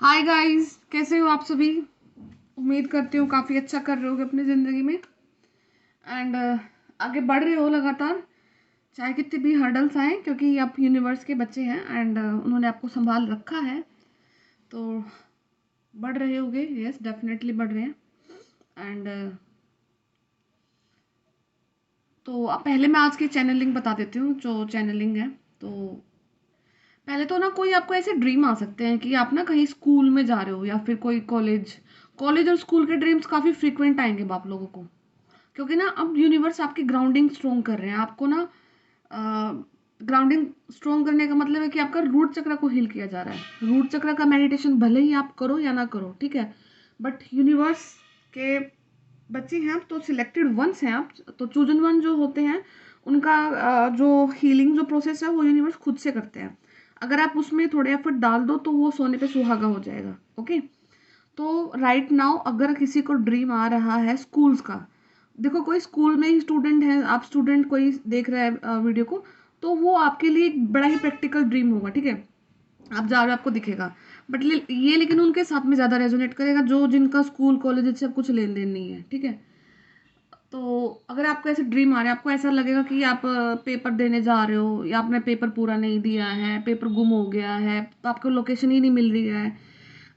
Hi guys, कैसे हो आप सभी। उम्मीद करती हूँ काफ़ी अच्छा कर रहे होगे अपनी ज़िंदगी में एंड आगे बढ़ रहे हो लगातार, चाहे कितने भी हर्डल्स आए, क्योंकि आप यूनिवर्स के बच्चे हैं एंड उन्होंने आपको संभाल रखा है। तो बढ़ रहे होगे, यस डेफिनेटली बढ़ रहे हैं एंड तो अब पहले मैं आज की चैनलिंग बता देती हूँ जो चैनलिंग है। तो पहले तो ना कोई आपको ऐसे ड्रीम आ सकते हैं कि आप ना कहीं स्कूल में जा रहे हो या फिर कोई कॉलेज कॉलेज और स्कूल के ड्रीम्स काफ़ी फ्रीक्वेंट आएंगे आप लोगों को, क्योंकि ना अब यूनिवर्स आपकी ग्राउंडिंग स्ट्रोंग कर रहे हैं आपको ना। ग्राउंडिंग स्ट्रोंग करने का मतलब है कि आपका रूट चक्र को हील किया जा रहा है। रूट चक्र का मेडिटेशन भले ही आप करो या ना करो, ठीक है, बट यूनिवर्स के बच्चे हैं आप, तो सिलेक्टेड वंस हैं आप, तो चूजन वन जो होते हैं उनका जो हीलिंग जो प्रोसेस है वो यूनिवर्स खुद से करते हैं। अगर आप उसमें थोड़े एफर्ट डाल दो तो वो सोने पे सुहागा हो जाएगा। ओके, तो राइट नाउ अगर किसी को ड्रीम आ रहा है स्कूल्स का, देखो कोई स्कूल में ही स्टूडेंट है, आप स्टूडेंट कोई देख रहा है वीडियो को, तो वो आपके लिए एक बड़ा ही प्रैक्टिकल ड्रीम होगा, ठीक है। आप जा रहे हो आपको दिखेगा, बट ये लेकिन उनके साथ में ज़्यादा रेजोनेट करेगा जो जिनका स्कूल कॉलेज से कुछ लेन देन नहीं है, ठीक है। तो अगर आपको ऐसे ड्रीम आ रहा है, आपको ऐसा लगेगा कि आप पेपर देने जा रहे हो या आपने पेपर पूरा नहीं दिया है, पेपर गुम हो गया है, तो आपको लोकेशन ही नहीं मिल रही है,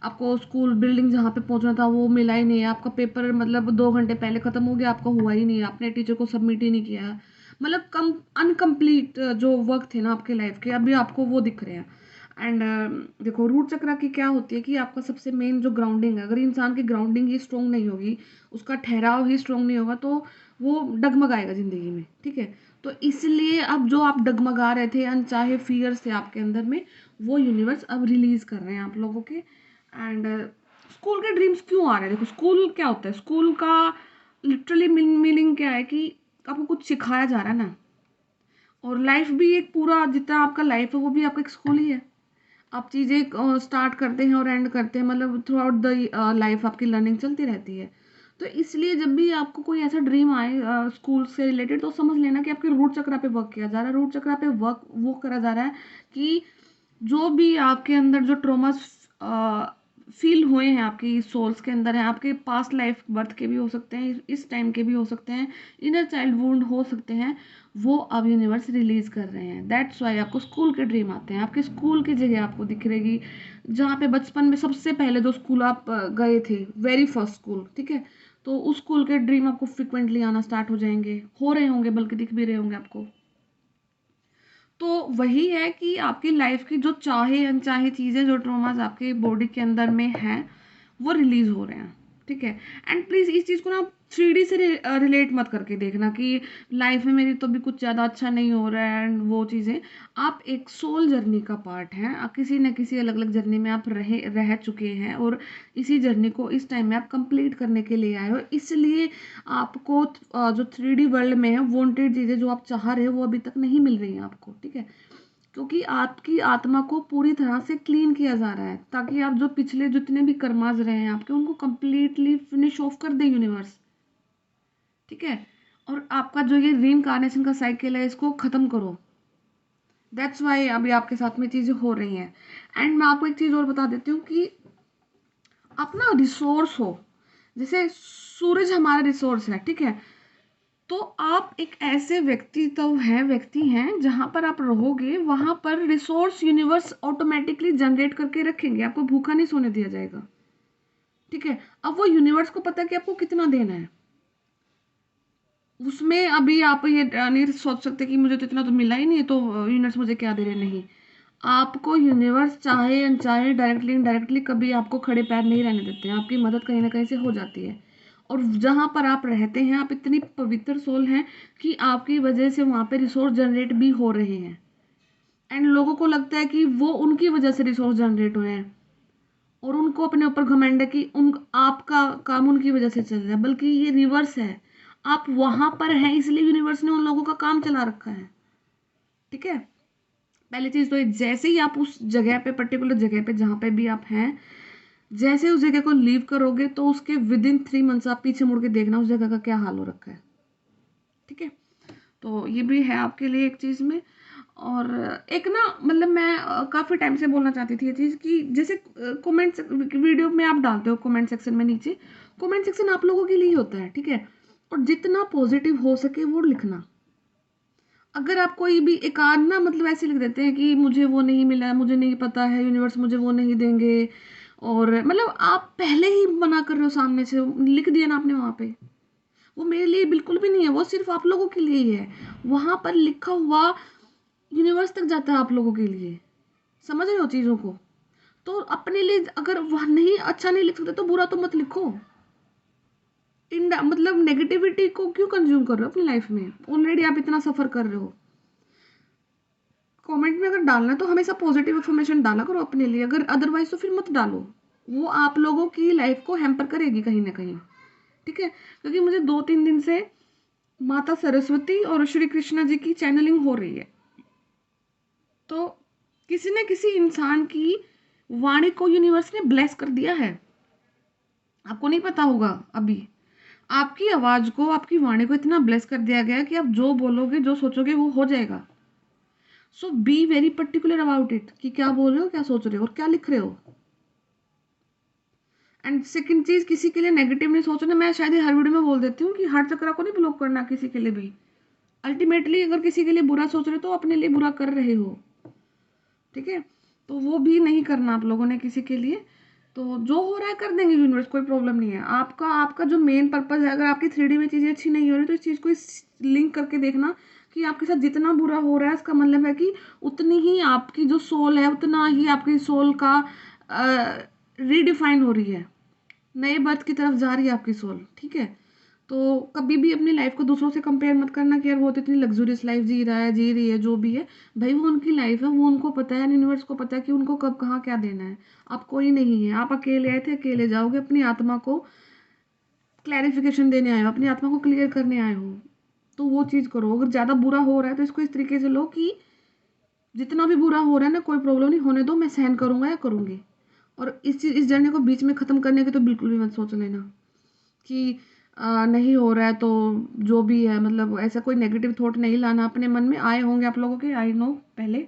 आपको स्कूल बिल्डिंग जहाँ पे पहुँचना था वो मिला ही नहीं है, आपका पेपर मतलब 2 घंटे पहले ख़त्म हो गया, आपका हुआ ही नहीं है, आपने टीचर को सबमिट ही नहीं किया, मतलब कम अनकम्प्लीट जो वर्क थे ना आपके लाइफ के, अभी आपको वो दिख रहे हैं। एंड देखो रूट चक्र की क्या होती है कि आपका सबसे मेन जो ग्राउंडिंग है, अगर इंसान की ग्राउंडिंग ही स्ट्रॉन्ग नहीं होगी, उसका ठहराव ही स्ट्रॉन्ग नहीं होगा, तो वो डगमगाएगा ज़िंदगी में, ठीक है। तो इसलिए अब जो आप डगमगा रहे थे, अनचाहे फियर्स थे आपके अंदर में, वो यूनिवर्स अब रिलीज कर रहे हैं आप लोगों के। एंड स्कूल के ड्रीम्स क्यों आ रहे हैं, देखो स्कूल क्या होता है, स्कूल का लिटरली मीनिंग क्या है कि आपको कुछ सिखाया जा रहा है ना। और लाइफ भी एक पूरा जितना आपका लाइफ है वो भी आपका एक स्कूल ही है। आप चीज़ें स्टार्ट करते हैं और एंड करते हैं, मतलब थ्रू आउट द लाइफ आपकी लर्निंग चलती रहती है। तो इसलिए जब भी आपको कोई ऐसा ड्रीम आए स्कूल से रिलेटेड, तो समझ लेना कि आपके रूट चक्र पे वर्क किया जा रहा है। रूट चक्र पे वर्क वो करा जा रहा है कि जो भी आपके अंदर जो ट्रोमास फील हुए हैं आपकी सोल्स के अंदर हैं, आपके पास्ट लाइफ बर्थ के भी हो सकते हैं, इस टाइम के भी हो सकते हैं, इनर चाइल्ड वुंड हो सकते हैं, वो अब यूनिवर्स रिलीज कर रहे हैं। दैट्स वाई आपको स्कूल के ड्रीम आते हैं, आपके स्कूल की जगह आपको दिख रहेगी जहाँ पे बचपन में सबसे पहले जो स्कूल आप गए थे, वेरी फर्स्ट स्कूल, ठीक है। तो उस स्कूल के ड्रीम आपको फ्रिक्वेंटली आना स्टार्ट हो जाएंगे, हो रहे होंगे, बल्कि दिख भी रहे होंगे आपको। तो वही है कि आपकी लाइफ की जो चाहे अनचाहे चीज़ें, जो ट्रॉमास आपके बॉडी के अंदर में हैं, वो रिलीज हो रहे हैं, ठीक है। एंड प्लीज़ इस चीज़ को ना 3D से रिलेट मत करके देखना कि लाइफ में मेरी तो भी कुछ ज़्यादा अच्छा नहीं हो रहा है एंड वो चीज़ें। आप एक सोल जर्नी का पार्ट हैं, आप किसी न किसी अलग अलग जर्नी में आप रह चुके हैं, और इसी जर्नी को इस टाइम में आप कंप्लीट करने के लिए आए हो। इसलिए आपको जो 3D वर्ल्ड में है वांटेड चीज़ें जो आप चाह रहे हो वो अभी तक नहीं मिल रही हैं आपको, ठीक है। क्योंकि आपकी आत्मा को पूरी तरह से क्लीन किया जा रहा है, ताकि आप जो पिछले जितने भी कर्माज रहे हैं आपके, उनको कंप्लीटली फिनिश ऑफ कर दे यूनिवर्स, ठीक है। और आपका जो ये रीइंकार्नेशन का साइकिल है इसको ख़त्म करो। दैट्स वाई अभी आपके साथ में चीज़ें हो रही हैं। एंड मैं आपको एक चीज़ और बता देती हूँ कि आप ना रिसोर्स हो, जैसे सूरज हमारा रिसोर्स है, ठीक है। तो आप एक ऐसे व्यक्ति हैं जहां पर आप रहोगे वहां पर रिसोर्स यूनिवर्स ऑटोमेटिकली जनरेट करके रखेंगे, आपको भूखा नहीं सोने दिया जाएगा, ठीक है। अब वो यूनिवर्स को पता है कि आपको कितना देना है, उसमें अभी आप ये नहीं सोच सकते कि मुझे तो इतना तो मिला ही नहीं है तो यूनिवर्स मुझे क्या दे रहे, नहीं। आपको यूनिवर्स चाहे अनचाहे डायरेक्टली इनडायरेक्टली कभी आपको खड़े पैर नहीं रहने देते हैं, आपकी मदद कहीं ना कहीं से हो जाती है। और जहाँ पर आप रहते हैं, आप इतनी पवित्र सोल हैं कि आपकी वजह से वहाँ पे रिसोर्स जनरेट भी हो रहे हैं। एंड लोगों को लगता है कि वो उनकी वजह से रिसोर्स जनरेट हुए हैं, और उनको अपने ऊपर घमंड है कि उन आपका काम उनकी वजह से चल रहा है, बल्कि ये रिवर्स है। आप वहां पर हैं इसलिए यूनिवर्स ने उन लोगों का काम चला रखा है, ठीक है। पहली चीज तो ये, जैसे ही आप उस जगह पे, पर्टिकुलर जगह पे जहाँ पे भी आप हैं, जैसे उस जगह को लीव करोगे तो उसके विद इन 3 मंथ्स आप पीछे मुड़ के देखना उस जगह का क्या हाल हो रखा है, ठीक है। तो ये भी है आपके लिए एक चीज में। और एक ना मतलब मैं काफ़ी टाइम से बोलना चाहती थी ये चीज़ कि जैसे कमेंट वीडियो में आप डालते हो कमेंट सेक्शन में, नीचे कमेंट सेक्शन आप लोगों के लिए ही होता है, ठीक है। और जितना पॉजिटिव हो सके वो लिखना। अगर आप कोई भी एक आध ना मतलब ऐसे लिख देते हैं कि मुझे वो नहीं मिला, मुझे नहीं पता है, यूनिवर्स मुझे वो नहीं देंगे, और मतलब आप पहले ही मना कर रहे हो, सामने से लिख दिया ना आपने वहाँ पे, वो मेरे लिए बिल्कुल भी नहीं है, वो सिर्फ आप लोगों के लिए ही है। वहाँ पर लिखा हुआ यूनिवर्स तक जाता है आप लोगों के लिए, समझ रहे हो चीज़ों को। तो अपने लिए अगर वह नहीं अच्छा नहीं लिख सकते तो बुरा तो मत लिखो। इन मतलब नेगेटिविटी को क्यों कंज्यूम कर रहे हो अपनी लाइफ में, ऑलरेडी आप इतना सफ़र कर रहे हो। कमेंट में अगर डालना है तो हमेशा पॉजिटिव इन्फॉर्मेशन डाला करो अपने लिए, अगर अदरवाइज तो फिर मत डालो। वो आप लोगों की लाइफ को हैम्पर करेगी कहीं ना कहीं, ठीक है। क्योंकि मुझे 2-3 दिन से माता सरस्वती और श्री कृष्णा जी की चैनलिंग हो रही है। तो किसी न किसी इंसान की वाणी को यूनिवर्स ने ब्लेस कर दिया है, आपको नहीं पता होगा अभी। आपकी आवाज को, आपकी वाणी को इतना ब्लेस कर दिया गया है कि आप जो बोलोगे, जो सोचोगे वो हो जाएगा। So be very particular about it कि क्या बोल रहे हो, क्या सोच रहे हो और क्या लिख रहे हो। एंड सेकंड चीज, किसी के लिए नेगेटिव नहीं सोचना। मैं शायद हर वीडियो में बोल देती हूँ कि हर चक्रा को नहीं ब्लॉक करना किसी के लिए भी। अल्टीमेटली अगर किसी के लिए बुरा सोच रहे हो तो अपने लिए बुरा कर रहे हो, ठीक है। तो वो भी नहीं करना आप लोगों ने किसी के लिए। तो जो हो रहा है कर देंगे यूनिवर्स, कोई प्रॉब्लम नहीं है। आपका आपका जो मेन पर्पस है, अगर आपकी 3D में चीज़ें अच्छी नहीं हो रही तो इस चीज़ को इस लिंक करके देखना कि आपके साथ जितना बुरा हो रहा है इसका मतलब है कि उतनी ही आपकी जो सोल है, उतना ही आपकी सोल का रीडिफाइन हो रही है, नए बर्थ की तरफ जा रही है आपकी सोल, ठीक है। तो कभी भी अपनी लाइफ को दूसरों से कंपेयर मत करना कि यार वो तो इतनी लग्जूरियस लाइफ जी रहा है, जी रही है, जो भी है। भाई वो उनकी लाइफ है, वो उनको पता है, यूनिवर्स को पता है कि उनको कब कहाँ क्या देना है। आप कोई नहीं है, आप अकेले आए थे, अकेले जाओगे। अपनी आत्मा को क्लैरिफिकेशन देने आए हो, अपनी आत्मा को क्लियर करने आए हो, तो वो चीज़ करो। अगर ज़्यादा बुरा हो रहा है तो इसको इस तरीके से लो कि जितना भी बुरा हो रहा है ना, कोई प्रॉब्लम नहीं, होने दो, मैं सहन करूंगा या करूंगी। और इस जर्नी को बीच में ख़त्म करने की तो बिल्कुल भी मत सोच लेना कि नहीं हो रहा है तो जो भी है, मतलब ऐसा कोई नेगेटिव थॉट नहीं लाना अपने मन में। आए होंगे आप लोगों के, आई नो पहले,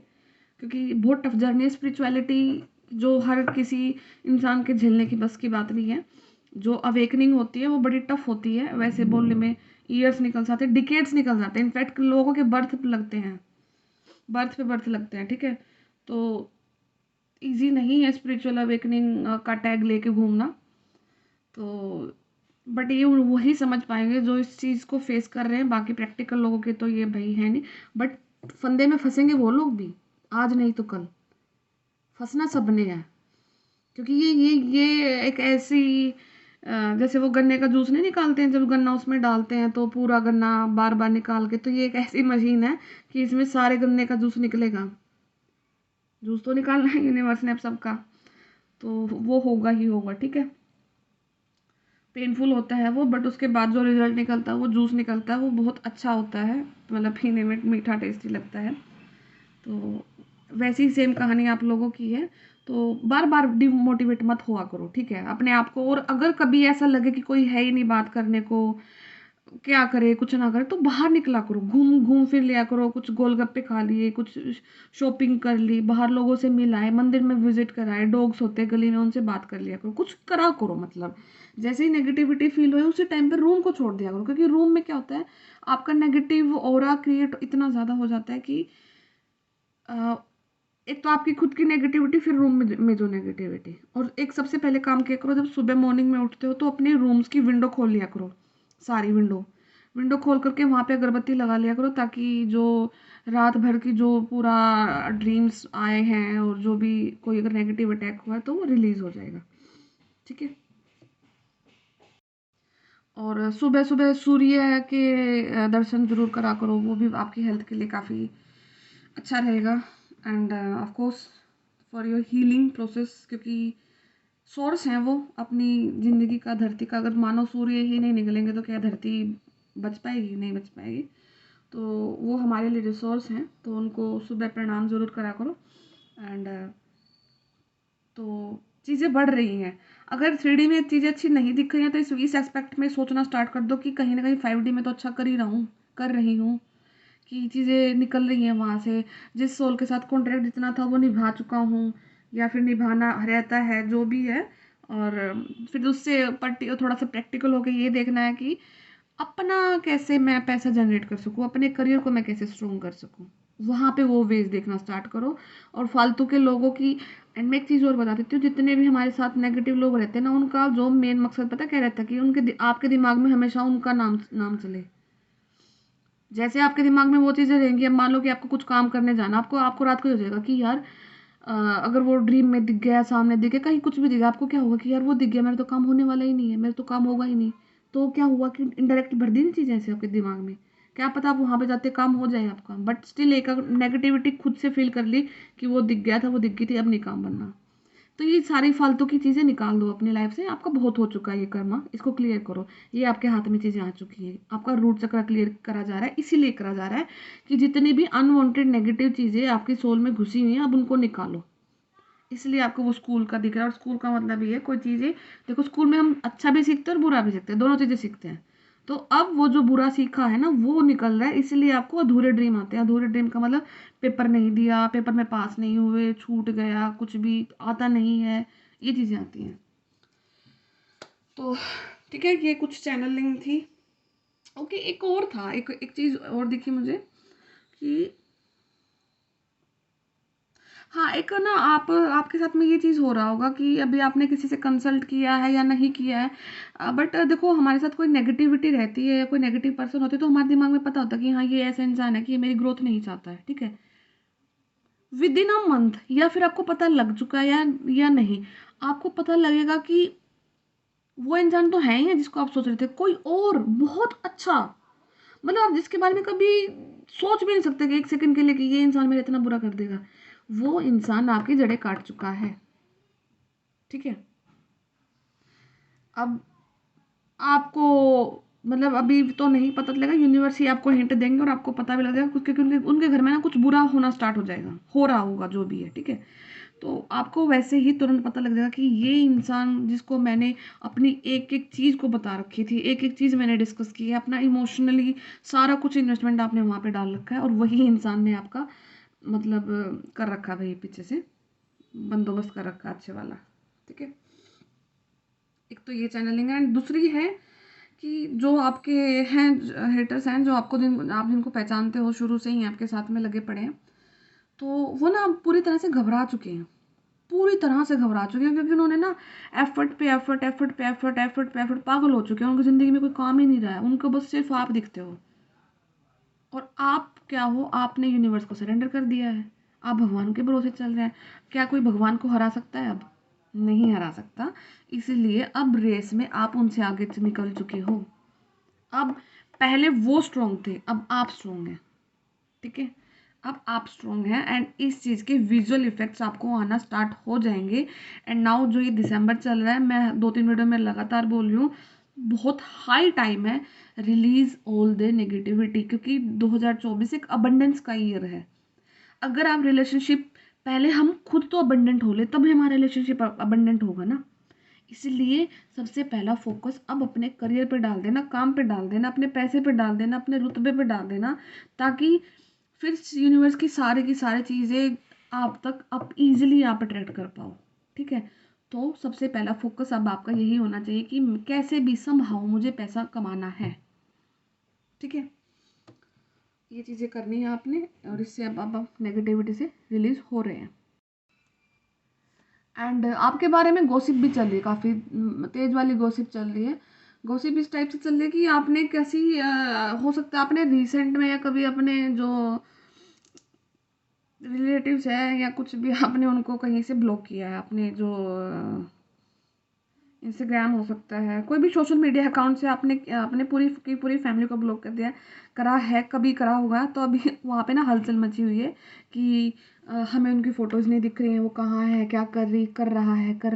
क्योंकि बहुत टफ जर्नी है स्पिरिचुअलिटी, जो हर किसी इंसान के झेलने की बस की बात नहीं है। जो अवेकनिंग होती है वो बड़ी टफ होती है, वैसे बोलने में ईयर्स निकल जाते हैं, डिकेड्स निकल जाते हैं, इनफैक्ट लोगों के बर्थ लगते हैं, बर्थ पे बर्थ लगते हैं, ठीक है। तो इजी नहीं है स्पिरिचुअल अवेकनिंग का टैग लेके घूमना। तो बट ये वही समझ पाएंगे जो इस चीज़ को फेस कर रहे हैं, बाकी प्रैक्टिकल लोगों के तो ये भाई है नहीं। बट फंदे में फंसेंगे वो लोग भी, आज नहीं तो कल फंसना सबने है। क्योंकि ये एक ऐसी जैसे वो गन्ने का जूस नहीं निकालते हैं, जब गन्ना उसमें डालते हैं तो पूरा गन्ना बार बार निकाल के, तो ये एक ऐसी मशीन है कि इसमें सारे गन्ने का जूस निकलेगा। जूस तो निकालना है यूनिवर्स ने अब सबका, तो वो होगा ही होगा, ठीक है। पेनफुल होता है वो, बट उसके बाद जो रिजल्ट निकलता है, वो जूस निकलता है, वो बहुत अच्छा होता है, मतलब पीने में मीठा टेस्टी लगता है। तो वैसी ही सेम कहानी आप लोगों की है। तो बार बार डिमोटिवेट मत हुआ करो, ठीक है, अपने आप को। और अगर कभी ऐसा लगे कि कोई है ही नहीं बात करने को, क्या करे कुछ ना करे, तो बाहर निकला करो, घूम घूम फिर लिया करो, कुछ गोलगप्पे खा लिए, कुछ शॉपिंग कर ली, बाहर लोगों से मिलाए, मंदिर में विजिट कराए, डॉग्स होते हैं गली में उनसे बात कर लिया करो, कुछ करा करो। मतलब जैसे ही नेगेटिविटी फील हो उसी टाइम पे रूम को छोड़ दिया करो, क्योंकि रूम में क्या होता है, आपका नेगेटिव ऑरा क्रिएट इतना ज़्यादा हो जाता है कि एक तो आपकी खुद की नेगेटिविटी, फिर रूम में जो नेगेटिविटी। और एक सबसे पहले काम किया करो, जब सुबह मॉर्निंग में उठते हो तो अपने रूम्स की विंडो खोल लिया करो, सारी विंडो विंडो खोल करके वहाँ पे अगरबत्ती लगा लिया करो, ताकि जो रात भर की जो पूरा ड्रीम्स आए हैं और जो भी कोई अगर नेगेटिव अटैक हुआ है तो वो रिलीज हो जाएगा, ठीक है। और सुबह सुबह सूर्य के दर्शन जरूर करा करो, वो भी आपकी हेल्थ के लिए काफ़ी अच्छा रहेगा। End of course for your healing process, क्योंकि सोर्स हैं वो अपनी ज़िंदगी का, धरती का। अगर मानो सूर्य ही नहीं निकलेंगे तो क्या धरती बच पाएगी? नहीं बच पाएगी। तो वो हमारे लिए रिसोर्स हैं, तो उनको सुबह प्रणाम ज़रूर करा करो। एंड तो चीज़ें बढ़ रही हैं। अगर 3D में चीज़ें अच्छी नहीं दिख रही हैं तो इस एस्पेक्ट में सोचना स्टार्ट कर दो कि कहीं ना कहीं 5D में तो अच्छा कर ही रहा हूँ, कर रही हूँ, कि चीज़ें निकल रही हैं वहाँ से, जिस सोल के साथ कॉन्ट्रैक्ट जितना था वो निभा चुका हूँ या फिर निभाना रहता है, जो भी है। और फिर उससे थोड़ा सा प्रैक्टिकल होके ये देखना है कि अपना कैसे मैं पैसा जनरेट कर सकूँ, अपने करियर को मैं कैसे स्ट्रॉन्ग कर सकूँ। वहाँ पे वो वेज देखना स्टार्ट करो। और फालतू के लोगों की, एंड मैं एक चीज़ और बता देती हूँ, जितने भी हमारे साथ नेगेटिव लोग रहते हैं ना, उनका जो मेन मकसद पता क्या रहता है, कि आपके दिमाग में हमेशा उनका नाम नाम चले। जैसे आपके दिमाग में वो चीज़ें रहेंगी, अब मान लो कि आपको कुछ काम करने जाना, आपको आपको रात को हो जाएगा कि यार अगर वो ड्रीम में दिख गया, सामने दिख गया, कहीं कुछ भी दिख गया, आपको क्या होगा कि यार वो दिख गया, मेरा तो काम होने वाला ही नहीं है, मेरा तो काम होगा ही नहीं। तो क्या हुआ कि इनडायरेक्ट भर दी ना चीज़ें ऐसे आपके दिमाग में, क्या पता आप वहाँ पे जाते काम हो जाए आपका, बट स्टिल एक नेगेटिविटी खुद से फील कर ली कि वो दिख गया था, वो दिख गई थी, अब नहीं काम बनना। तो ये सारी फालतू की चीज़ें निकाल दो अपनी लाइफ से, आपका बहुत हो चुका है ये कर्मा, इसको क्लियर करो। ये आपके हाथ में चीज़ें आ चुकी हैं, आपका रूट चक्र क्लियर करा जा रहा है, इसीलिए करा जा रहा है कि जितनी भी अनवांटेड नेगेटिव चीज़ें आपकी सोल में घुसी हुई हैं, अब उनको निकालो। इसलिए आपको वो स्कूल का दिख रहा है। और स्कूल का मतलब ये है, कोई चीज़ें देखो, स्कूल में हम अच्छा भी सीखते हैं और बुरा भी सीखते हैं, दोनों चीज़ें सीखते हैं। तो अब वो जो बुरा सीखा है ना, वो निकल रहा है, इसलिए आपको अधूरे ड्रीम आते हैं। अधूरे ड्रीम का मतलब पेपर नहीं दिया, पेपर में पास नहीं हुए, छूट गया, कुछ भी आता नहीं है, ये चीज़ें आती हैं। तो ठीक है, ये कुछ चैनलिंग थी। ओके, एक और था, एक चीज़ और दिखी मुझे कि हाँ, एक ना आपके साथ में ये चीज़ हो रहा होगा कि अभी आपने किसी से कंसल्ट किया है या नहीं किया है, बट देखो, हमारे साथ कोई नेगेटिविटी रहती है या कोई नेगेटिव पर्सन होती है, तो हमारे दिमाग में पता होता है कि हाँ, ये ऐसा इंसान है कि ये मेरी ग्रोथ नहीं चाहता है, ठीक है। विद इन अ मंथ, या फिर आपको पता लग चुका है या नहीं, आपको पता लगेगा कि वो इंसान तो है ही है जिसको आप सोच रहे थे, कोई और बहुत अच्छा, मतलब आप जिसके बारे में कभी सोच भी नहीं सकते कि एक सेकंड के लिए कि ये इंसान मेरा इतना बुरा कर देगा, वो इंसान आपकी जड़ें काट चुका है, ठीक है। अब आपको, मतलब अभी तो नहीं पता चलेगा, यूनिवर्स ही आपको हिंट देंगे और आपको पता भी लग जाएगा, क्योंकि उनके उनके घर में ना कुछ बुरा होना स्टार्ट हो जाएगा, हो रहा होगा जो भी है, ठीक है। तो आपको वैसे ही तुरंत पता लग जाएगा कि ये इंसान जिसको मैंने अपनी एक एक चीज़ को बता रखी थी, एक एक चीज़ मैंने डिस्कस की है, अपना इमोशनली सारा कुछ इन्वेस्टमेंट आपने वहाँ पे डाल रखा है, और वही इंसान ने आपका मतलब कर रखा भाई, पीछे से बंदोबस्त कर रखा अच्छे वाला, ठीक है। एक तो ये चैनलिंग है, एंड दूसरी है कि जो आपके हैं हेटर्स हैं, जो आप जिनको पहचानते हो, शुरू से ही आपके साथ में लगे पड़े हैं, तो वो ना पूरी तरह से घबरा चुके हैं, पूरी तरह से घबरा चुके हैं, क्योंकि उन्होंने ना एफर्ट पे एफर्ट, एफर्ट पे एफर्ट, एफर्ट पे एफर्ट, पागल हो चुके हैं, उनकी ज़िंदगी में कोई काम ही नहीं रहा है, उनको बस सिर्फ आप दिखते हो। और आप क्या हो, आपने यूनिवर्स को सरेंडर कर दिया है, आप भगवान के भरोसे चल रहे हैं। क्या कोई भगवान को हरा सकता है? अब नहीं हरा सकता, इसीलिए अब रेस में आप उनसे आगे निकल चुके हो। अब पहले वो स्ट्रोंग थे, अब आप स्ट्रोंग हैं, ठीक है। अब आप स्ट्रोंग हैं, एंड इस चीज़ के विजुअल इफेक्ट्स आपको आना स्टार्ट हो जाएंगे। एंड नाउ जो ये दिसंबर चल रहा है, मैं 2-3 वीडियो में लगातार बोल रही हूँ, बहुत हाई टाइम है, रिलीज ऑल द नेगेटिविटी, क्योंकि 2024 एक अबंडेंस का ईयर है। अगर आप रिलेशनशिप, पहले हम खुद तो अबंडेंट हो ले, तब हमारा रिलेशनशिप अबंडेंट होगा ना। इसलिए सबसे पहला फोकस अब अपने करियर पे डाल देना, काम पे डाल देना, अपने पैसे पे डाल देना, अपने रुतबे पे डाल देना, ताकि फिर यूनिवर्स की सारी चीज़ें आप तक आप इजीली आप अट्रैक्ट कर पाओ, ठीक है। तो सबसे पहला फोकस अब आपका यही होना चाहिए कि कैसे भी समहाउ मुझे पैसा कमाना है, ठीक है। ये चीज़ें करनी है आपने, और इससे अब आप नेगेटिविटी से रिलीज हो रहे हैं। एंड आपके बारे में गॉसिप भी चल रही है, काफ़ी तेज वाली गॉसिप चल रही है। गॉसिप इस टाइप से चल रही है कि आपने कैसी हो सकता है आपने रिसेंट में या कभी अपने जो रिलेटिव्स है या कुछ भी, आपने उनको कहीं से ब्लॉक किया है, अपने जो इंस्टाग्राम हो सकता है, कोई भी सोशल मीडिया अकाउंट से आपने अपने पूरी की पूरी फैमिली को ब्लॉक कर दिया, करा है, कभी करा होगा। तो अभी वहाँ पे ना हलचल मची हुई है कि हमें उनकी फ़ोटोज़ नहीं दिख रही हैं, वो कहाँ है, क्या कर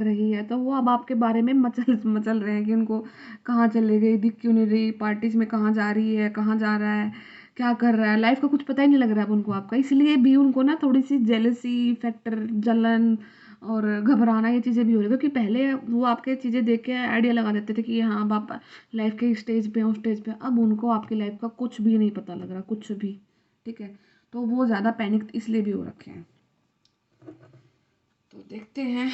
रही है। तो वो अब आपके बारे में मचल मचल रहे हैं कि उनको कहाँ चले गई, दिख क्यों नहीं रही, पार्टीज़ में कहाँ जा रही है, कहाँ जा रहा है, क्या कर रहा है, लाइफ का कुछ पता ही नहीं लग रहा है अब उनको आपका। इसलिए भी उनको ना थोड़ी सी जेलसी फैक्टर, जलन और घबराना, ये चीज़ें भी हो रही है, क्योंकि पहले वो आपके चीज़ें देख के आइडिया लगा देते थे कि हाँ, अब आप लाइफ के स्टेज पे हैं, उस स्टेज पे। अब उनको आपकी लाइफ का कुछ भी नहीं पता लग रहा, कुछ भी, ठीक है, तो वो ज़्यादा पैनिक इसलिए भी हो रखे हैं। तो देखते हैं,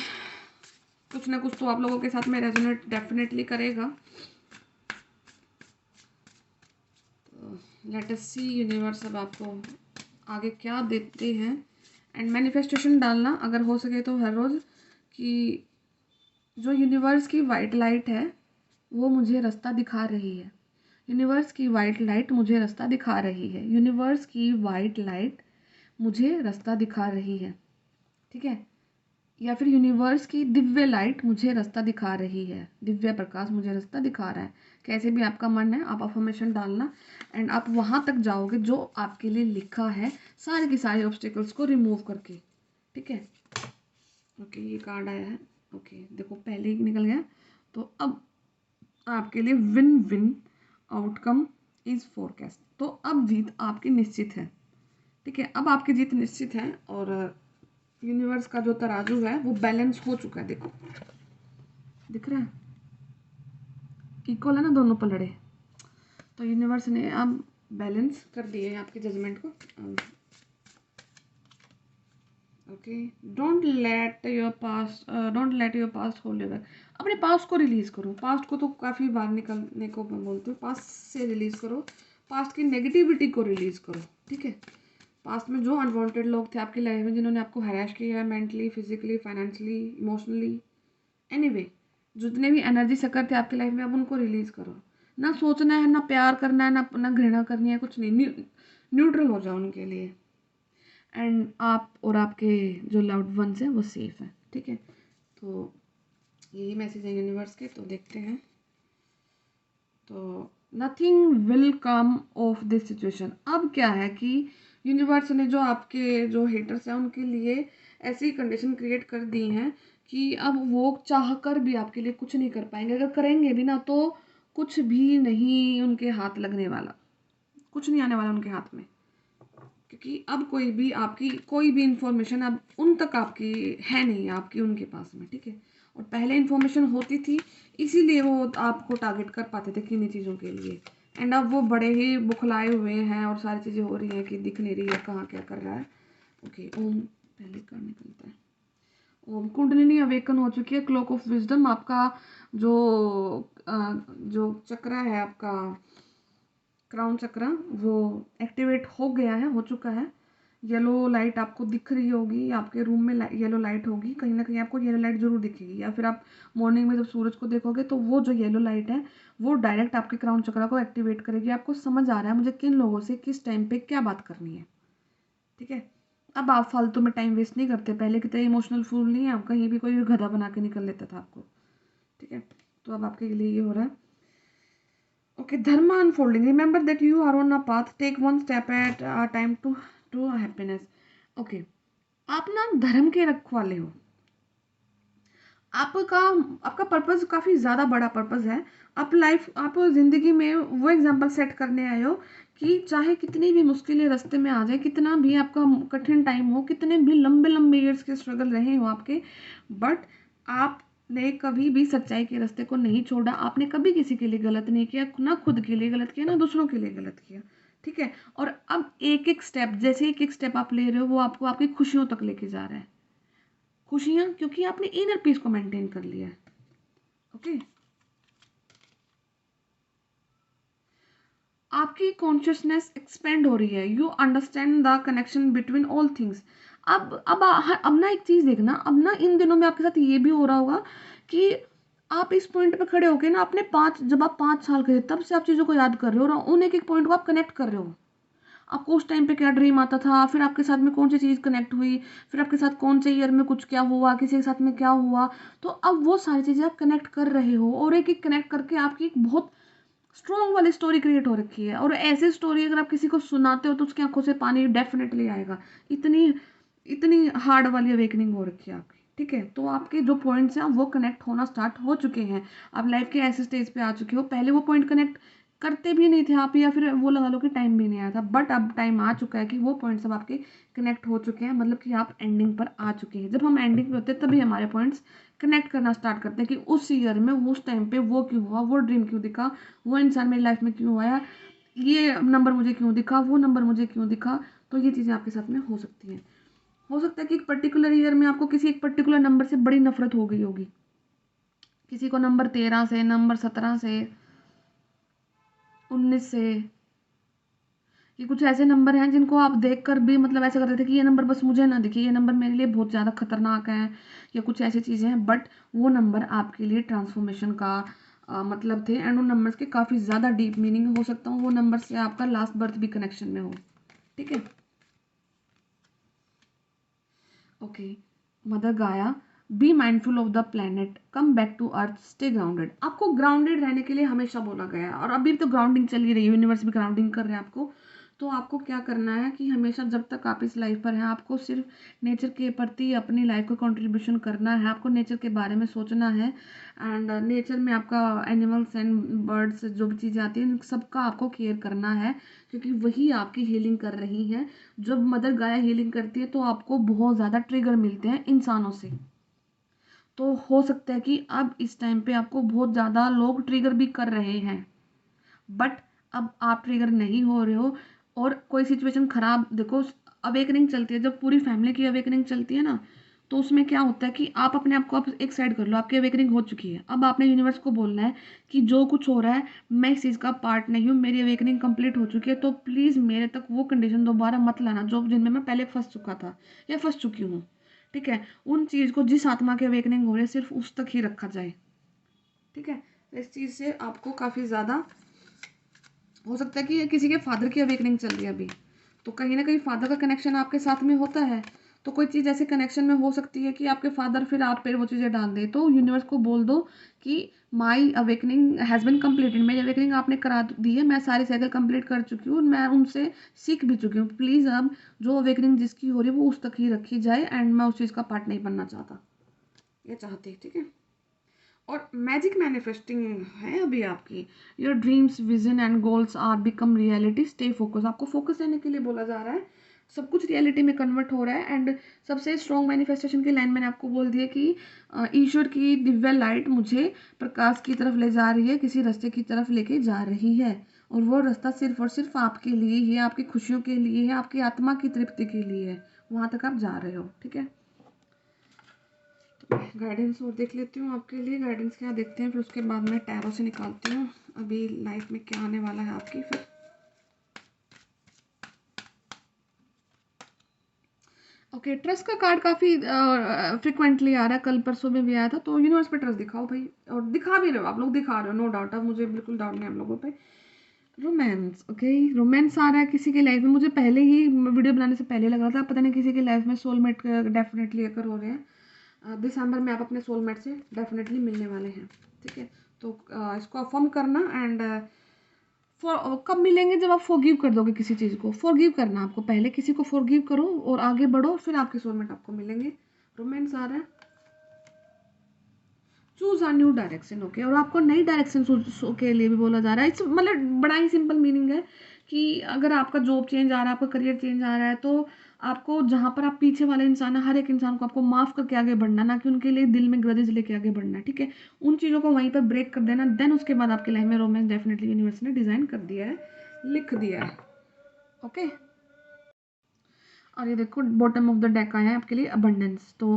कुछ ना कुछ तो आप लोगों के साथ में रेजोनेट डेफिनेटली करेगा। लेट अस सी यूनिवर्स अब आपको आगे क्या देते हैं। एंड मैनिफेस्टेशन डालना अगर हो सके तो हर रोज़, कि जो यूनिवर्स की वाइट लाइट है वो मुझे रास्ता दिखा रही है। यूनिवर्स की वाइट लाइट मुझे रास्ता दिखा रही है। यूनिवर्स की वाइट लाइट मुझे रास्ता दिखा रही है। ठीक है, या फिर यूनिवर्स की दिव्य लाइट मुझे रास्ता दिखा रही है। दिव्य प्रकाश मुझे रास्ता दिखा रहा है। कैसे भी आपका मन है, आप अफर्मेशन डालना एंड आप वहाँ तक जाओगे जो आपके लिए लिखा है, सारे के सारे ऑब्स्टिकल्स को रिमूव करके। ठीक है, ओके, ये कार्ड आया है। ओके, देखो पहले ही निकल गया। तो अब आपके लिए win win outcome is forecast. तो अब जीत आपकी निश्चित है। ठीक है, अब आपकी जीत निश्चित है और यूनिवर्स का जो तराजू है वो बैलेंस हो चुका है। देखो दिख रहा है, इक्वल है ना दोनों पलड़े। तो यूनिवर्स ने अब बैलेंस कर दिए आपके जजमेंट को। Okay, don't let your past hold you back. अपने पास्ट को रिलीज करो। पास्ट को तो काफ़ी बार निकलने को मैं बोलती हूँ, पास्ट से रिलीज करो। पास्ट की नेगेटिविटी को रिलीज करो। ठीक है, पास्ट में जो अनवांटेड लोग थे आपकी लाइफ में, जिन्होंने आपको हैरेश किया है mentally, physically, financially, emotionally, anyway, जितने भी एनर्जी सकर थे आपकी लाइफ में, अब उनको रिलीज करो। ना सोचना है, ना प्यार करना है, ना घृणा करनी है, कुछ नहीं। न्यूट्रल हो जाओ उनके लिए। एंड आप और आपके जो लव्ड वंस हैं वो सेफ हैं। ठीक है, तो यही मैसेज है यूनिवर्स के। तो देखते हैं। तो nothing will come of this situation. अब क्या है कि यूनिवर्स ने जो आपके जो हेटर्स हैं उनके लिए ऐसी कंडीशन क्रिएट कर दी हैं कि अब वो चाह कर भी आपके लिए कुछ नहीं कर पाएंगे। अगर करेंगे भी ना तो कुछ भी नहीं उनके हाथ लगने वाला, कुछ नहीं आने वाला उनके हाथ में। क्योंकि अब कोई भी इंफॉर्मेशन अब उन तक आपकी है नहीं, आपकी उनके पास में। ठीक है, और पहले इंफॉर्मेशन होती थी, इसीलिए वो आपको टारगेट कर पाते थे किन्हीं चीज़ों के लिए। एंड अब वो बड़े ही बुखलाए हुए हैं और सारी चीज़ें हो रही हैं कि दिख नहीं रही है कहाँ क्या कर रहा है। ओके, ओम पहले कर निकलता है। ओम कुंडलिनी अवेकन हो चुकी है। क्लॉक ऑफ विजडम आपका जो जो चक्र है आपका क्राउन चक्र, वो एक्टिवेट हो गया है, हो चुका है। येलो लाइट आपको दिख रही होगी, आपके रूम में येलो लाइट होगी, कहीं ना कहीं आपको येलो लाइट जरूर दिखेगी। या फिर आप मॉर्निंग में जब सूरज को देखोगे तो वो जो येलो लाइट है वो डायरेक्ट आपके क्राउन चक्र को एक्टिवेट करेगी। आपको समझ आ रहा है मुझे किन लोगों से किस टाइम पे क्या बात करनी है। ठीक है, अब आप फालतू में टाइम वेस्ट नहीं करते। पहले की तरह इमोशनल फूल नहीं है आप, कहीं भी कोई गधा बना के निकल लेता था आपको। ठीक है, तो अब आपके लिए ये हो रहा है। Okay, dharma unfolding. Remember that you are on a path. Take one step at a time to happiness. Okay, आप ना धर्म के रखवाले हो। आपका आपका पर्पस काफ़ी ज़्यादा बड़ा पर्पस है। आप ज़िंदगी में वो एग्जाम्पल सेट करने आए हो कि चाहे कितनी भी मुश्किलें रास्ते में आ जाए, कितना भी आपका कठिन टाइम हो, कितने भी लंबे लंबे ईयर्स के स्ट्रगल रहे हो आपके, बट आपने कभी भी सच्चाई के रास्ते को नहीं छोड़ा। आपने कभी किसी के लिए गलत नहीं किया, ना खुद के लिए गलत किया, ना दूसरों के लिए गलत किया। ठीक है, और अब एक एक स्टेप, जैसे एक एक स्टेप आप ले रहे हो वो आपको आपकी खुशियों तक लेके जा रहा है। खुशियाँ, क्योंकि आपने इनर पीस को मेंटेन कर लिया है। ओके, आपकी कॉन्शियसनेस एक्सपेंड हो रही है। You understand the connection between all things. अब ना एक चीज देखना, अब ना इन दिनों में आपके साथ ये भी हो रहा होगा कि आप इस पॉइंट पे खड़े होके ना अपने जब आप 5 साल के थे तब से आप चीज़ों को याद कर रहे हो और उन एक एक पॉइंट को आप कनेक्ट कर रहे हो। आपको उस टाइम पे क्या ड्रीम आता था, फिर आपके साथ में कौन सी चीज़ कनेक्ट हुई, फिर आपके साथ कौन से ईयर में कुछ क्या हुआ, किसी के साथ में क्या हुआ। तो अब वो सारी चीज़ें आप कनेक्ट कर रहे हो और एक एक कनेक्ट करके आपकी एक बहुत स्ट्रॉन्ग वाली स्टोरी क्रिएट हो रखी है। और ऐसी स्टोरी अगर आप किसी को सुनाते हो तो उसकी आंखों से पानी डेफिनेटली आएगा। इतनी इतनी हार्ड वाली अवेकनिंग हो रखी है आपकी। ठीक है, तो आपके जो पॉइंट्स हैं वो कनेक्ट होना स्टार्ट हो चुके हैं। आप लाइफ के ऐसे स्टेज पे आ चुके हो, पहले वो पॉइंट कनेक्ट करते भी नहीं थे आप, या फिर वो लगा लो कि टाइम भी नहीं आया था, बट अब टाइम आ चुका है कि वो पॉइंट्स अब आपके कनेक्ट हो चुके हैं। मतलब कि आप एंडिंग पर आ चुके हैं। जब हम एंडिंग पे होते हैं तभी हमारे पॉइंट्स कनेक्ट करना स्टार्ट करते हैं कि उस ईयर में उस टाइम पे वो क्यों हुआ, वो ड्रीम क्यों दिखा, वो इंसान मेरी लाइफ में क्यों आया। ये नंबर मुझे क्यों दिखा, वो नंबर मुझे क्यों दिखा। तो ये चीज़ें आपके साथ में हो सकती हैं। हो सकता है कि एक पर्टिकुलर ईयर में आपको किसी एक पर्टिकुलर नंबर से बड़ी नफरत हो गई होगी, किसी को नंबर 13 से, नंबर 17 से, 19 से। ये कुछ ऐसे नंबर हैं जिनको आप देख कर भी मतलब ऐसा कर रहे थे कि ये नंबर बस मुझे ना दिखे, ये नंबर मेरे लिए बहुत ज़्यादा खतरनाक है, या कुछ ऐसी चीज़ें हैं। बट वो नंबर आपके लिए ट्रांसफॉर्मेशन का मतलब थे, एंड उन नंबर्स के काफ़ी ज़्यादा डीप मीनिंग हो सकता हूँ वो नंबर से आपका लास्ट बर्थ भी कनेक्शन में हो। ठीक है, okay. Mother Gaia, be mindful of the planet, come back to earth, stay grounded. आपको ग्राउंडेड रहने के लिए हमेशा बोला गया है, और अभी तो ग्राउंडिंग चल ही रही है, यूनिवर्स भी ग्राउंडिंग कर रहे हैं आपको। तो आपको क्या करना है कि हमेशा जब तक आप इस लाइफ पर हैं, आपको सिर्फ नेचर के प्रति अपनी लाइफ को कंट्रीब्यूशन करना है, आपको नेचर के बारे में सोचना है। एंड नेचर में आपका एनिमल्स एंड बर्ड्स जो भी चीज़ें आती हैं, सबका आपको केयर करना है, क्योंकि वही आपकी हीलिंग कर रही हैं। जब मदर गाय हीलिंग करती है तो आपको बहुत ज़्यादा ट्रिगर मिलते हैं इंसानों से। तो हो सकता है कि अब इस टाइम पे आपको बहुत ज़्यादा लोग ट्रिगर भी कर रहे हैं, बट अब आप ट्रिगर नहीं हो रहे हो। और कोई सिचुएशन खराब देखो, अवेकनिंग चलती है, जब पूरी फैमिली की अवेकनिंग चलती है ना, तो उसमें क्या होता है कि आप अपने आप को आप एक साइड कर लो, आपकी अवेकनिंग हो चुकी है, अब आपने यूनिवर्स को बोलना है कि जो कुछ हो रहा है मैं इस चीज़ का पार्ट नहीं हूँ, मेरी अवेकनिंग कंप्लीट हो चुकी है, तो प्लीज़ मेरे तक वो कंडीशन दोबारा मत लाना जो जिनमें मैं पहले फंस चुका था या फंस चुकी हूँ। ठीक है, उन चीज़ को जिस आत्मा की अवेकनिंग हो रही है सिर्फ उस तक ही रखा जाए। ठीक है, इस चीज़ से आपको काफ़ी ज़्यादा हो सकता है कि किसी के फादर की अवेकनिंग चल रही है अभी, तो कहीं ना कहीं फादर का कनेक्शन आपके साथ में होता है। तो कोई चीज़ ऐसे कनेक्शन में हो सकती है कि आपके फादर फिर आप पे वो चीज़ें डाल दे, तो यूनिवर्स को बोल दो कि माई अवेकनिंग हैज़ बिन कम्प्लीटेड, मेरी अवेकनिंग आपने करा दी है, मैं सारी साइकिल कंप्लीट कर चुकी हूँ, मैं उनसे सीख भी चुकी हूँ, प्लीज़ अब जो अवेकनिंग जिसकी हो रही है वो उस तक ही रखी जाए, एंड मैं उस चीज़ का पार्ट नहीं बनना चाहता या चाहती। ठीक है, और मैजिक मैनिफेस्टिंग है अभी आपकी। Your dreams vision and goals are become reality, stay focus. आपको फोकस रहने के लिए बोला जा रहा है, सब कुछ रियलिटी में कन्वर्ट हो रहा है। एंड सबसे स्ट्रॉन्ग मैनिफेस्टेशन की लाइन मैंने आपको बोल दी है कि ईश्वर की दिव्य लाइट मुझे प्रकाश की तरफ ले जा रही है, किसी रास्ते की तरफ लेके जा रही है, और वो रास्ता सिर्फ और सिर्फ आपके लिए ही है, आपकी खुशियों के लिए है, आपकी आत्मा की तृप्ति के लिए है, वहाँ तक आप जा रहे हो। ठीक है, गाइडेंस और देख लेती हूँ आपके लिए, गाइडेंस क्या देखते हैं, फिर उसके बाद मैं टैरो से निकालती हूँ अभी लाइफ में क्या आने वाला है आपकी। फिर ओके, ट्रस्ट का कार्ड काफ़ी फ्रिक्वेंटली आ रहा है, कल परसों में भी आया था। तो यूनिवर्स पे ट्रस्ट दिखाओ भाई, और दिखा भी रहे हो, आप लोग दिखा रहे हो, नो डाउट, अब मुझे बिल्कुल डाउट नहीं है आप लोगों पे। रोमांस, ओके, रोमांस आ रहा है किसी के लाइफ में, मुझे पहले ही वीडियो बनाने से पहले लग रहा था, पता नहीं किसी के लाइफ में सोलमेट डेफिनेटली अगर हो रहे हैं। दिसंबर में आप अपने सोलमेट से डेफिनेटली मिलने वाले हैं। ठीक है, तो इसको अफर्म करना, एंड कब मिलेंगे, जब आप फॉरगिव कर दोगे किसी चीज़ को, फॉरगिव करना आपको, पहले किसी को फॉरगिव करो और आगे बढ़ो, फिर आपके सोलमेट आपको मिलेंगे। रोमांस आ रहा है, choose a new direction. Okay, और आपको नई डायरेक्शन के लिए भी बोला जा रहा है। इस मतलब बड़ा ही सिंपल मीनिंग है कि अगर आपका जॉब चेंज आ रहा है, आपका करियर चेंज आ रहा है, तो आपको जहाँ पर आप पीछे वाले इंसान है, हर एक इंसान को आपको माफ़ करके आगे बढ़ना, ना कि उनके लिए दिल में ग्रजेज लेके आगे बढ़ना। ठीक है, उन चीज़ों को वहीं पर ब्रेक कर देना, देन उसके बाद आपकी लाइफ में रोमांस डेफिनेटली यूनिवर्स ने डिज़ाइन कर दिया है, लिख दिया है। ओके, और ये देखो बॉटम ऑफ द डेक आया है आपके लिए अबंडेंस। तो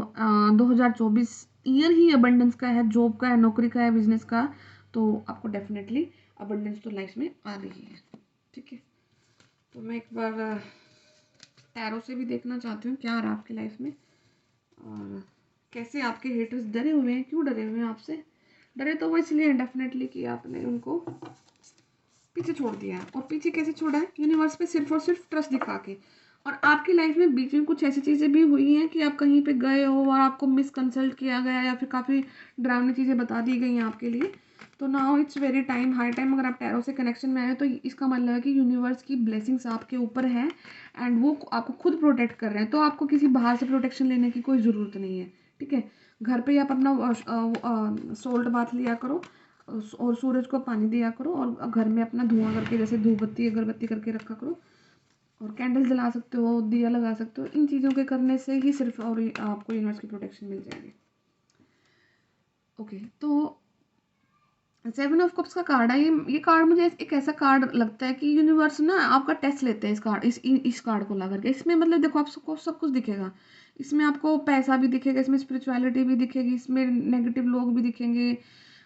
2024 ईयर ही अबंडेंस का है, जॉब का है, नौकरी का है, बिजनेस का। तो आपको डेफिनेटली अबंडेंस तो लाइफ में आ रही है। ठीक है, तो मैं एक बार टैरो से भी देखना चाहती हूँ क्या आ रहा है आपकी लाइफ में, और कैसे आपके हेटर्स डरे हुए हैं, क्यों डरे हुए हैं आपसे। डरे तो वो इसलिए हैं डेफिनेटली कि आपने उनको पीछे छोड़ दिया है, और पीछे कैसे छोड़ा है, यूनिवर्स पे सिर्फ और सिर्फ ट्रस्ट दिखा के। और आपकी लाइफ में बीच में कुछ ऐसी चीज़ें भी हुई हैं कि आप कहीं पे गए हो और आपको मिसकंसल्ट किया गया, या फिर काफ़ी डरावनी चीज़ें बता दी गई हैं आपके लिए। तो now it's very time, high time, अगर आप टैरो से कनेक्शन में आए तो इसका मतलब है कि यूनिवर्स की ब्लेसिंग्स आपके ऊपर हैं, एंड वो आपको खुद प्रोटेक्ट कर रहे हैं, तो आपको किसी बाहर से प्रोटेक्शन लेने की कोई ज़रूरत नहीं है। ठीक है, घर पे ही आप अपना सोल्ट बाथ लिया करो, और सूरज को पानी दिया करो, और घर में अपना धुआं करके जैसे धूप बत्ती अगरबत्ती करके रखा करो, और कैंडल जला सकते हो, दिया लगा सकते हो। इन चीज़ों के करने से ही सिर्फ और आपको यूनिवर्स की प्रोटेक्शन मिल जाएगी। ओके, तो सेवन ऑफ कप्स का कार्ड है ये कार्ड मुझे एक ऐसा कार्ड लगता है कि यूनिवर्स ना आपका टेस्ट लेते हैं इस कार्ड को ला करके। इसमें मतलब देखो आपको सब कुछ दिखेगा। इसमें आपको पैसा भी दिखेगा, इसमें स्पिरिचुअलिटी भी दिखेगी, इसमें नेगेटिव लोग भी दिखेंगे,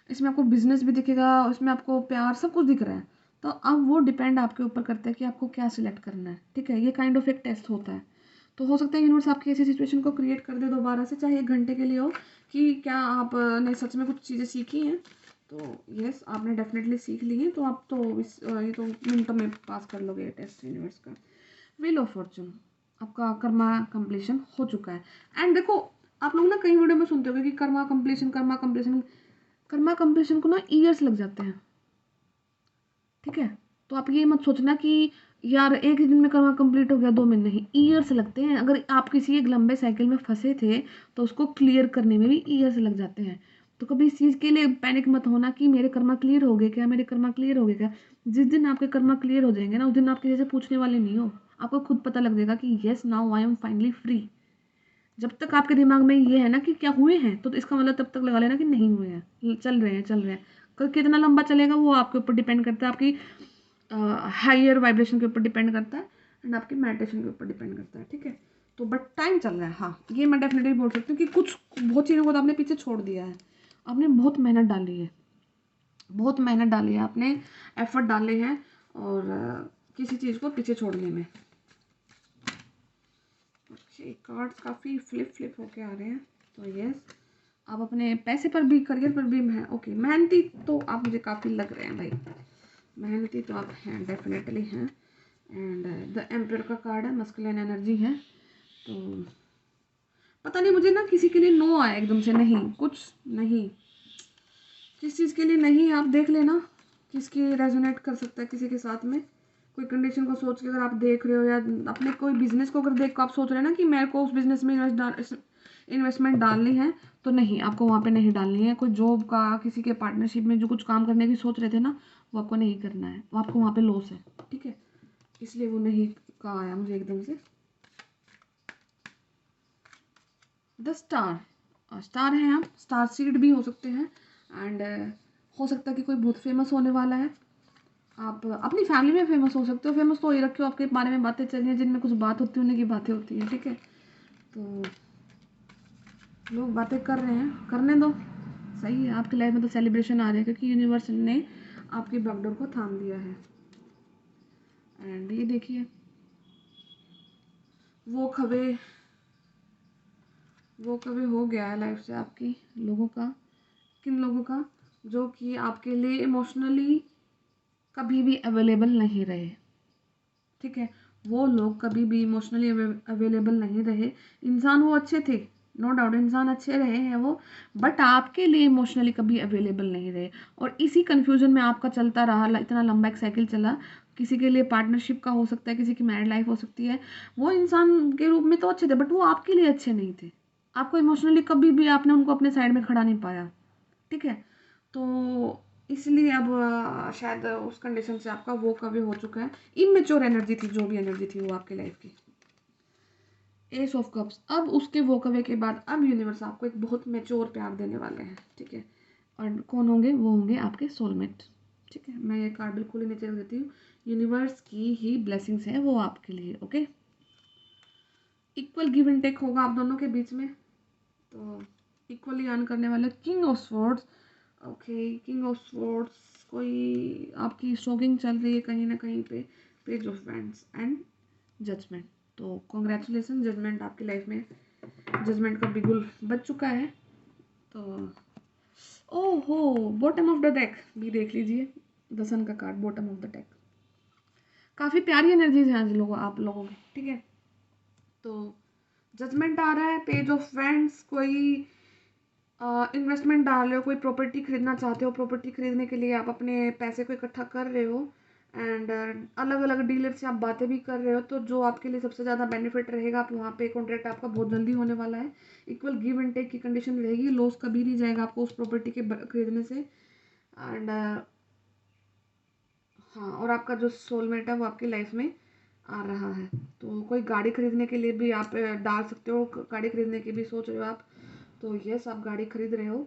इसमें आपको बिजनेस भी दिखेगा, इसमें आपको प्यार सब कुछ दिख रहा है। तो अब वो डिपेंड आपके ऊपर करता है कि आपको क्या सिलेक्ट करना है। ठीक है, ये काइंड ऑफ एक टेस्ट होता है। तो हो सकता है यूनिवर्स आपकी ऐसी सिचुएशन को क्रिएट कर दे दोबारा से, चाहे 1 घंटे के लिए हो, कि क्या आपने सच में कुछ चीज़ें सीखी हैं। तो यस, आपने डेफिनेटली सीख ली है, तो आप तो ये तो मिनटों में पास कर लोगे ये टेस्ट यूनिवर्स का। व्हील ऑफ फॉर्चून, आपका कर्मा कंप्लीशन हो चुका है। एंड देखो, आप लोग ना कई वीडियो में सुनते होगे कि Karma completion Karma completion. Karma completion को ना ईयर्स लग जाते हैं। ठीक है, तो आप ये मत सोचना कि यार एक ही दिन में कर्मा कंप्लीट हो गया, 2 महीने, नहीं, ईयर्स लगते हैं। अगर आप किसी एक लंबे साइकिल में फंसे थे तो उसको क्लियर करने में भी ईयर्स लग जाते हैं। तो कभी इस चीज़ के लिए पैनिक मत होना कि मेरे कर्मा क्लियर हो गए क्या, मेरे कर्मा क्लियर हो गए क्या। जिस दिन आपके कर्मा क्लियर हो जाएंगे ना, उस दिन आप किसी से पूछने वाले नहीं हो। आपको खुद पता लग जाएगा कि yes now I am finally free. जब तक आपके दिमाग में ये है ना कि क्या हुए हैं, तो इसका मतलब तब तक लगा लेना कि नहीं हुए हैं, चल रहे हैं चल रहे हैं। कितना लंबा चलेगा वो आपके ऊपर डिपेंड करता है, आपकी हायर वाइब्रेशन के ऊपर डिपेंड करता है, एंड आपकी मेडिटेशन के ऊपर डिपेंड करता है। ठीक है, तो बट टाइम चल रहा है। हाँ, ये मैं डेफिनेटली बोल सकती हूँ कि कुछ बहुत चीज़ों को तो आपने पीछे छोड़ दिया है। आपने बहुत मेहनत डाली है, बहुत मेहनत डाली है आपने, एफर्ट डाले हैं, और किसी चीज़ को पीछे छोड़ने में। अच्छे कार्ड्स काफ़ी फ्लिप फ्लिप होके आ रहे हैं। तो यस, आप अपने पैसे पर भी, करियर पर भी ओके, मेहनती तो आप मुझे काफ़ी लग रहे हैं भाई, मेहनती तो आप हैं, डेफिनेटली हैं। एंड द एम्पायर का कार्ड है, मस्कुलिन एनर्जी है। तो पता नहीं मुझे ना किसी के लिए नो आया एकदम से, नहीं कुछ नहीं, किस चीज़ के लिए नहीं, आप देख लेना किसकी रेजोनेट कर सकता है किसी के साथ में। कोई कंडीशन को सोच के अगर आप देख रहे हो, या अपने कोई बिजनेस को अगर देख कर आप सोच रहे हो ना कि मेरे को उस बिजनेस में इन्वेस्टमेंट डालनी है, तो नहीं, आपको वहाँ पे नहीं डालनी है। कोई जॉब का, किसी के पार्टनरशिप में जो कुछ काम करने की सोच रहे थे ना, वो आपको नहीं करना है, वो आपको वहाँ पे लॉस है। ठीक है, इसलिए वो नहीं का आया मुझे एकदम से। द स्टार, स्टार हैं आप, स्टार सीड भी हो सकते हैं। एंड हो सकता है कि कोई बहुत फेमस होने वाला है। आप अपनी फैमिली में फेमस हो सकते हो, फेमस तो हो ही रखे हो, आपके बारे में बातें चल रही हैं, जिनमें कुछ बात होती है उन्हीं की बातें होती हैं। ठीक है, तो लोग बातें कर रहे हैं, करने दो, सही है। आपकी लाइफ में तो सेलिब्रेशन आ रहे हैं, क्योंकि यूनिवर्स ने आपकी बागडोर को थाम दिया है। एंड ये देखिए, वो खबे हो गया है लाइफ से आपकी लोगों का। किन लोगों का? जो कि आपके लिए इमोशनली कभी भी अवेलेबल नहीं रहे। ठीक है, वो लोग कभी भी इमोशनली अवेलेबल नहीं रहे। इंसान वो अच्छे थे, नो डाउट, इंसान अच्छे रहे हैं वो, बट आपके लिए इमोशनली कभी अवेलेबल नहीं रहे। और इसी कन्फ्यूजन में आपका चलता रहा, इतना लंबा एक साइकिल चला। किसी के लिए पार्टनरशिप का हो सकता है, किसी की मैरिड लाइफ हो सकती है। वो इंसान के रूप में तो अच्छे थे, बट वो आपके लिए अच्छे नहीं थे। आपको इमोशनली कभी भी आपने उनको अपने साइड में खड़ा नहीं पाया। ठीक है, तो इसलिए अब शायद उस कंडीशन से आपका वो कभी हो चुका है। इमेच्योर एनर्जी थी, जो भी एनर्जी थी वो आपकी लाइफ की। एस ऑफ कप्स, अब उसके वो कवे के बाद अब यूनिवर्स आपको एक बहुत मेच्योर प्यार देने वाले हैं। ठीक है, और कौन होंगे? वो होंगे आपके सोलमेट। ठीक है, मैं ये कार्ड बिल्कुल ही नीचे रख देती हूँ। यूनिवर्स की ही ब्लेसिंग्स है वो आपके लिए। Okay, equal give and take होगा आप दोनों के बीच में, तो इक्वली अर्न करने वाले। King of swords, okay, king of swords, कोई आपकी स्ट्रोकिंग चल रही है कहीं ना कहीं पे। Page of wands and judgement, तो कॉन्ग्रेचुलेसन, जजमेंट आपकी लाइफ में, जजमेंट का बिगुल बच चुका है। तो ओहो, बॉटम ऑफ द डेक भी देख लीजिए, द सन का card, bottom of the deck. काफ़ी प्यारी एनर्जीज हैं आज लोगों, आप लोगों की। ठीक है, तो जजमेंट आ रहा है, पेज ऑफ वैंड्स, कोई इन्वेस्टमेंट डाल रहे हो, कोई प्रॉपर्टी खरीदना चाहते हो, प्रॉपर्टी खरीदने के लिए आप अपने पैसे को इकट्ठा कर रहे हो। एंड अलग अलग डीलर से आप बातें भी कर रहे हो, तो जो आपके लिए सबसे ज़्यादा बेनिफिट रहेगा, आप वहाँ पे कॉन्ट्रैक्ट आपका बहुत जल्दी होने वाला है। इक्वल गिव एंड टेक की कंडीशन रहेगी, लॉस कभी नहीं जाएगा आपको उस प्रॉपर्टी के खरीदने से। एंड हाँ, और आपका जो सोलमेट है वो आपकी लाइफ में आ रहा है। तो कोई गाड़ी खरीदने के लिए भी आप डाल सकते हो, गाड़ी खरीदने की भी सोच रहे हो आप, तो यस, आप गाड़ी खरीद रहे हो।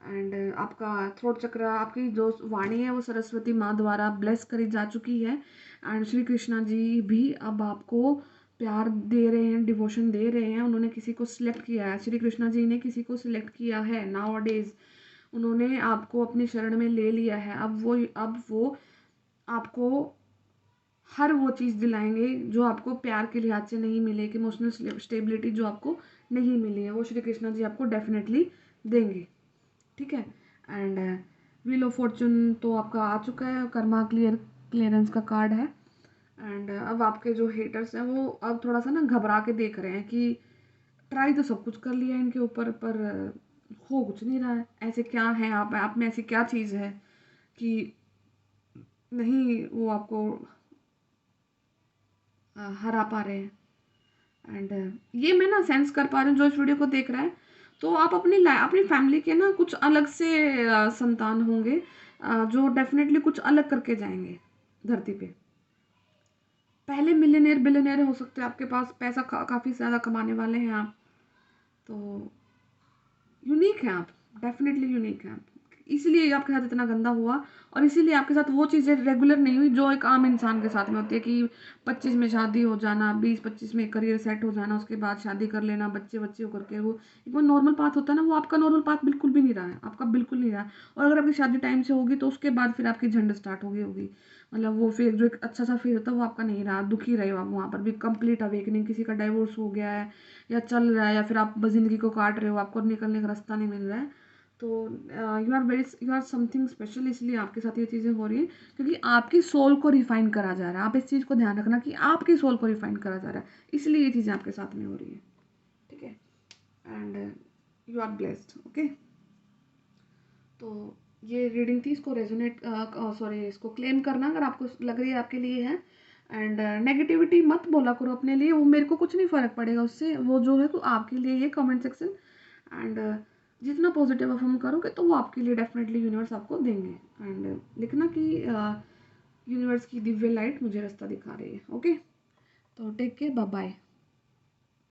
एंड आपका थ्रोट चक्र, आपकी जो वाणी है वो सरस्वती माँ द्वारा ब्लेस करी जा चुकी है। एंड श्री कृष्णा जी भी अब आपको प्यार दे रहे हैं, डिवोशन दे रहे हैं। उन्होंने किसी को सिलेक्ट किया है, श्री कृष्णा जी ने किसी को सिलेक्ट किया है नाउ डेज। उन्होंने आपको अपनी शरण में ले लिया है। अब वो आपको हर वो चीज़ दिलाएंगे जो आपको प्यार के लिहाज से नहीं मिले, कि इमोशनल स्टेबिलिटी जो आपको नहीं मिली है वो श्री कृष्णा जी आपको डेफिनेटली देंगे। ठीक है। एंड व्हील ऑफ फॉर्चून तो आपका आ चुका है, कर्मा क्लियरेंस का कार्ड है। एंड अब आपके जो हेटर्स हैं वो अब थोड़ा सा ना घबरा के देख रहे हैं कि ट्राई तो सब कुछ कर लिया इनके ऊपर, पर हो कुछ नहीं रहा है। ऐसे क्या है आप में ऐसी क्या चीज़ है कि नहीं वो आपको हरा पा रहे हैं। एंड ये मैं ना सेंस कर पा रही हूँ जो इस वीडियो को देख रहा है। तो आप अपनी फैमिली के ना कुछ अलग से संतान होंगे, जो डेफिनेटली कुछ अलग करके जाएंगे धरती पे। पहले मिलियनेयर बिलियनेयर हो सकते हैं, आपके पास पैसा काफ़ी ज़्यादा कमाने वाले हैं आप। तो यूनिक है आप, डेफिनेटली यूनिक है आप। इसीलिए आपके साथ इतना गंदा हुआ, और इसीलिए आपके साथ वो चीज़ें रेगुलर नहीं हुई जो एक आम इंसान के साथ में होती है, कि 25 में शादी हो जाना, 20-25 में करियर सेट हो जाना, उसके बाद शादी कर लेना, बच्चे बच्चे होकर के वो एक वो नॉर्मल पाथ होता है ना, वो आपका नॉर्मल पाथ बिल्कुल भी नहीं रहा है, आपका बिल्कुल नहीं रहा है। और अगर आपकी शादी टाइम से होगी तो उसके बाद फिर आपकी झंड स्टार्ट होगी। मतलब वो फेज जो एक अच्छा सा फेज होता है वो आपका नहीं रहा, दुखी रहे हो आप वहाँ पर भी। कंप्लीट अवेकनिंग, किसी का डाइवोर्स हो गया है या चल रहा है, या फिर आप बस ज़िंदगी को काट रहे हो, आपको निकलने का रास्ता नहीं मिल रहा है। तो यू आर समथिंग स्पेशल, इसलिए आपके साथ ये चीज़ें हो रही हैं, क्योंकि आपकी सोल को रिफाइन करा जा रहा है। आप इस चीज़ को ध्यान रखना कि आपकी सोल को रिफाइन करा जा रहा है, इसलिए ये चीज़ें आपके साथ में हो रही है। ठीक है। And you are blessed. Okay. तो ये रीडिंग थी, इसको रेजोनेट सॉरी इसको क्लेम करना अगर आपको लग रही है आपके लिए है। एंड नेगेटिविटी मत बोला करो अपने लिए, वो मेरे को कुछ नहीं फ़र्क पड़ेगा उससे, वो जो है तो आपके लिए ये कमेंट सेक्शन। एंड जितना पॉजिटिव अफर्म करोगे तो वो आपके लिए डेफिनेटली यूनिवर्स आपको देंगे। एंड लिखना कि यूनिवर्स की दिव्य लाइट मुझे रास्ता दिखा रही है। ओके। तो टेक केयर, बाय बाय।